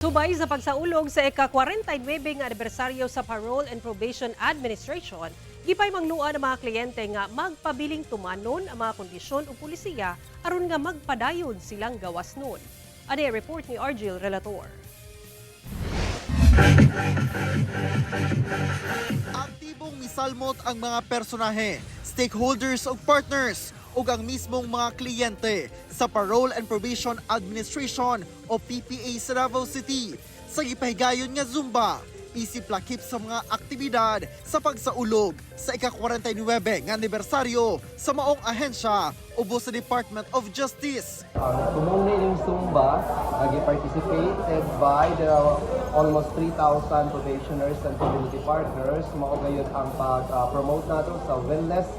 Subay sa pagsaulog sa ika-49 nga anibersaryo sa Parole and Probation Administration, gipay mangluan ang mga kliyente nga magpabiling tumanon ang mga kondisyon o pulisiya aron nga magpadayon silang gawas nun. Ano ang report ni Argel Relator? Aktibong misalmot ang mga personahe, stakeholders o partners ug ang mismong mga kliyente sa Parole and Probation Administration o PPA sa Davao City sa gipahigayon nga Zumba. Isip lakip sa mga aktibidad sa pagsaulog sa ika-49 nga anibersaryo sa maong ahensya ubos sa Department of Justice. Ang community ng Zumba nag-participated by the almost 3,000 probationers and community partners. Mao gayud ang pag-promote nato sa wellness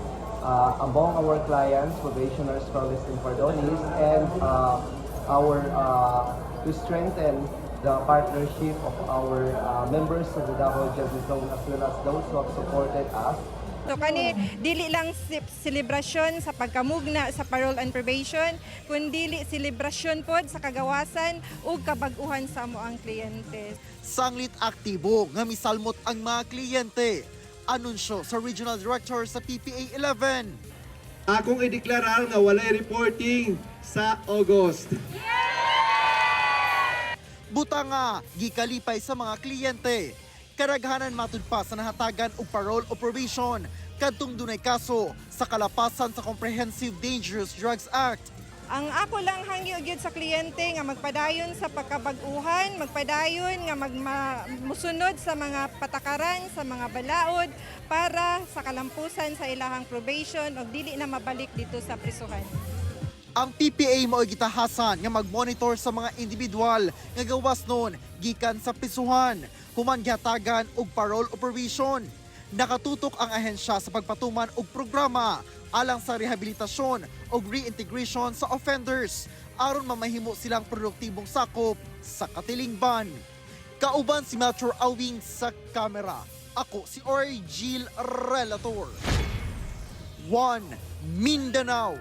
among our clients, probationers, promised and pardonees, and to strengthen the partnership of our members of the Davao Justice Zone as well as those who have supported us. So kani dili lang selebrasyon sa pagkamugna sa parole and probation, kundi selebrasyon pod sa kagawasan ug kabag-uhan sa amoang kliyente. Sanglit aktibo nga misalmot ang mga kliyente. Anunsyo sa Regional Director sa PPA 11. Akong ideklarar nga walay reporting sa August. Buta nga, gikalipay sa mga kliyente. Karaghanan matud pa sa nahatagan og parole o probation kadtong dunay kaso sa kalapasan sa Comprehensive Dangerous Drugs Act. Ang ako lang hangyo gyud sa kliyente nga magpadayon sa pagkabag-uhan, magpadayon nga musunod sa mga patakaran, sa mga balaod para sa kalampusan sa ilahang probation ug dili na mabalik dito sa prisuhan. Ang PPA mao gitahasan nga mag-monitor sa mga individual nga gawas nun gikan sa prisuhan, human gihatagan og parole o probation. Nakatutok ang ahensya sa pagpatuman og programa alang sa rehabilitasyon o reintegration sa offenders aron mamahimo silang produktibong sakop sa katilingban. Kauban si Metro Awing sa kamera. Ako si Argel Relator. 1 Mindanao.